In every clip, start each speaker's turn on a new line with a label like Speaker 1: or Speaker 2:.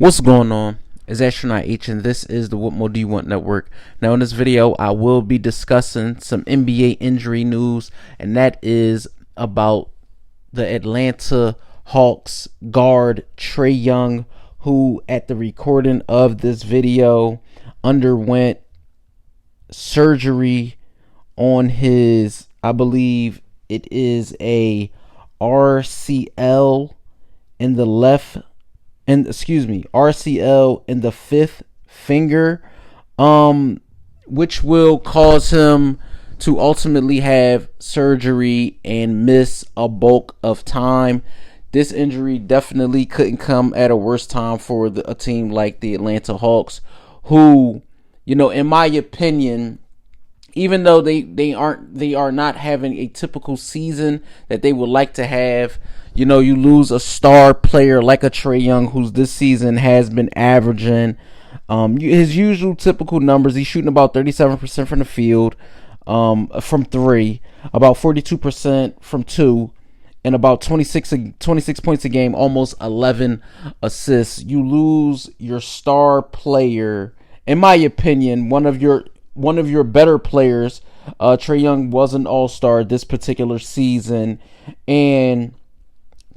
Speaker 1: What's going on? It's Astronaut H, and this is the What More Do You Want Network. Now, in this video, I will be discussing some NBA injury news, and that is about the Atlanta Hawks guard Trae Young, who, at the recording of this video, underwent surgery on his, I believe it is a RCL in the left. RCL in the fifth finger, which will cause him to ultimately have surgery and miss a bulk of time. This injury definitely couldn't come at a worse time for a team like the Atlanta Hawks, who, in my opinion, even though they are not having a typical season that they would like to have. You lose a star player like a Trae Young, who's this season has been averaging his usual typical numbers. He's shooting about 37% from the field, from three, about 42% from two, and about 26 points a game, almost 11 assists. You lose your star player, in my opinion, one of your better players. Trae Young was an all-star this particular season, and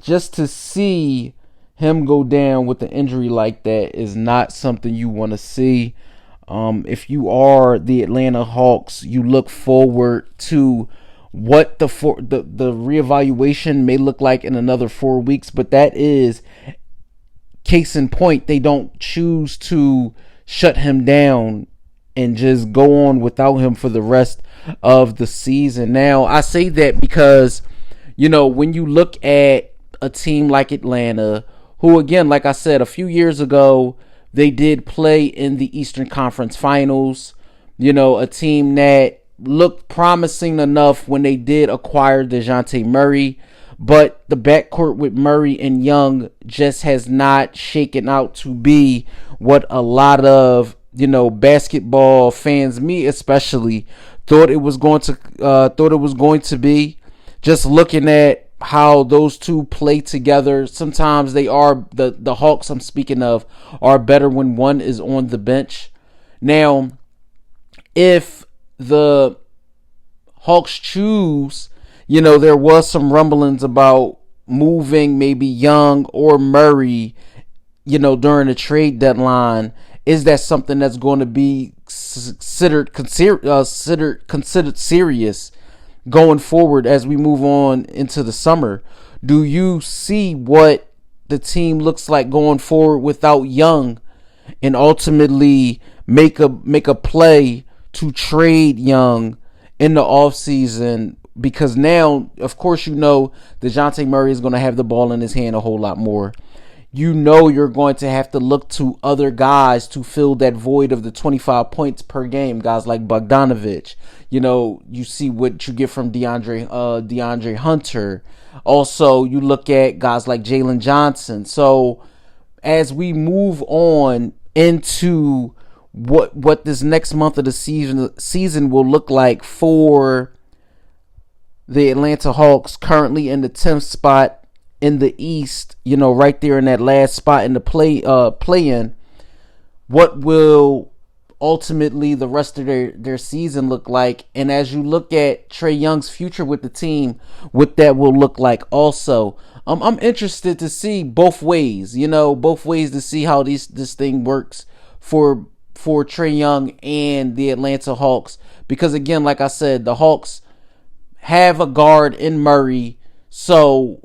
Speaker 1: just to see him go down with an injury like that is not something you want to see. If you are the Atlanta Hawks, you look forward to what the reevaluation may look like in another 4 weeks, but that is case in point. They don't choose to shut him down and just go on without him for the rest of the season. Now, I say that because, when you look at a team like Atlanta, who, again, like I said, a few years ago, they did play in the Eastern Conference Finals, a team that looked promising enough when they did acquire DeJounte Murray, but the backcourt with Murray and Young just has not shaken out to be what a lot of basketball fans, me especially, thought it was going to be. Just looking at how those two play together, sometimes they are the Hawks I'm speaking of are better when one is on the bench. Now, if the Hawks choose, there was some rumblings about moving maybe Young or Murray, during the trade deadline. Is that something that's going to be considered serious going forward as we move on into the summer? Do you see what the team looks like going forward without Young, and ultimately make a play to trade Young in the offseason? Because now, of course, DeJounte Murray is going to have the ball in his hand a whole lot more. You're going to have to look to other guys to fill that void of the 25 points per game. Guys like Bogdanovich. You see what you get from DeAndre Hunter. Also, you look at guys like Jalen Johnson. So, as we move on into what this next month of the season will look like for the Atlanta Hawks, currently in the 10th spot in the East, right there in that last spot in the play-in, what will ultimately the rest of their season look like? And as you look at Trae Young's future with the team, what that will look like also. I'm interested to see both ways, to see how this thing works for Trae Young and the Atlanta Hawks. Because, again, like I said, the Hawks have a guard in Murray, so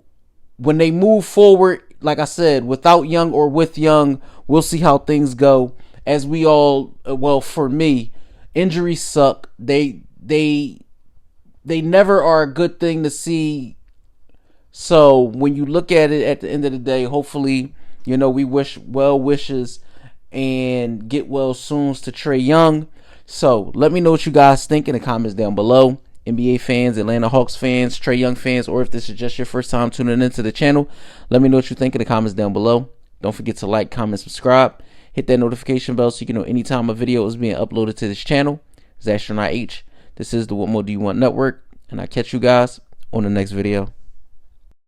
Speaker 1: when they move forward, like I said, without Young or with Young, we'll see how things go. As we all, for me, injuries suck. They never are a good thing to see. So when you look at it at the end of the day, hopefully, we wish well wishes and get well soon to Trae Young. So let me know what you guys think in the comments down below. NBA fans, Atlanta Hawks fans, Trae Young fans, or if this is just your first time tuning into the channel, let me know what you think in the comments down below. Don't forget to like, comment, subscribe. Hit that notification bell so you can know anytime a video is being uploaded to this channel. It's Astronaut H. This is the What More Do You Want Network, and I'll catch you guys on the next video.